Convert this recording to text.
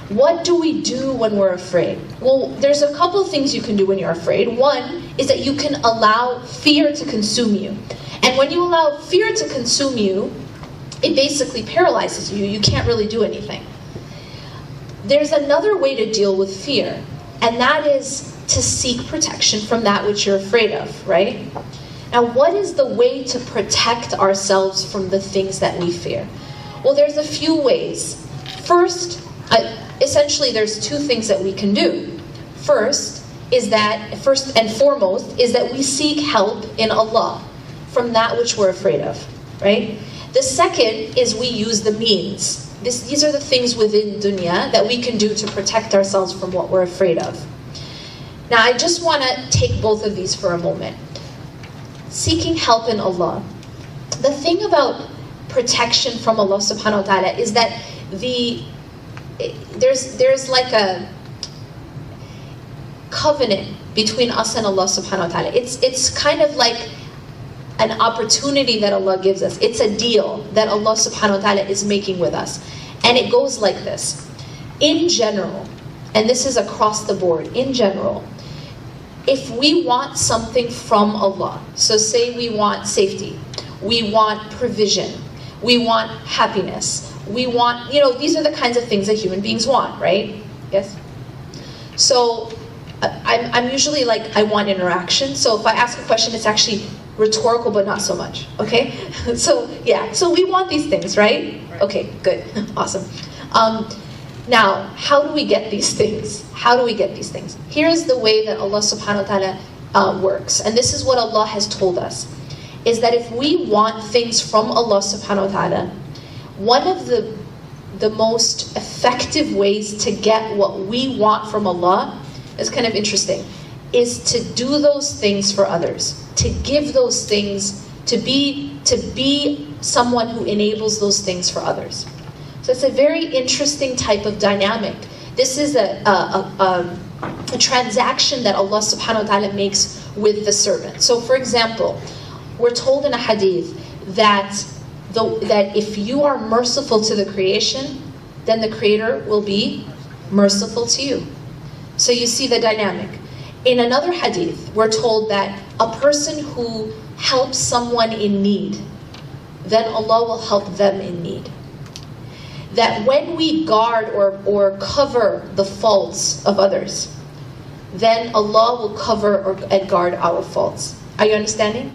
What do we do when we're afraid? Well, there's a couple of things you can do when you're afraid. One is that you can allow fear to consume you. And when you allow fear to consume you, it basically paralyzes you. You can't really do anything. There's another way to deal with fear, and that is to seek protection from that which you're afraid of, right? Now, what is the way to protect ourselves from the things that we fear? Well, there's a few ways. First, essentially there's two things that we can do. First and foremost is that we seek help in Allah from that which we're afraid of, right? The second is we use the means. These are the things within dunya that we can do to protect ourselves from what we're afraid of. Now, I just want to take both of these for a moment. Seeking help in Allah. The thing about protection from Allah subhanahu wa ta'ala is that there's like a covenant between us and Allah subhanahu wa ta'ala. It's kind of like an opportunity that Allah gives us. It's a deal that Allah subhanahu wa ta'ala is making with us. And it goes like this. In general, and this is across the board, in general, if we want something from Allah, so say we want safety, we want provision, we want happiness, we want, these are the kinds of things that human beings want, right? Yes? So I'm usually like, I want interaction. So if I ask a question, it's actually rhetorical, but not so much, okay? So yeah, so we want these things, right? Okay, good, awesome. Now, how do we get these things? How do we get these things? Here's the way that Allah subhanahu wa ta'ala works. And this is what Allah has told us. Is that if we want things from Allah subhanahu wa ta'ala, one of the most effective ways to get what we want from Allah is kind of interesting, is to do those things for others. To give those things, to be someone who enables those things for others. So it's a very interesting type of dynamic. This is a transaction that Allah subhanahu wa ta'ala makes with the servant. So for example, we're told in a hadith that if you are merciful to the creation, then the Creator will be merciful to you. So you see the dynamic. In another hadith, we're told that a person who helps someone in need, then Allah will help them in need. That when we guard or cover the faults of others, then Allah will cover and guard our faults. Are you understanding?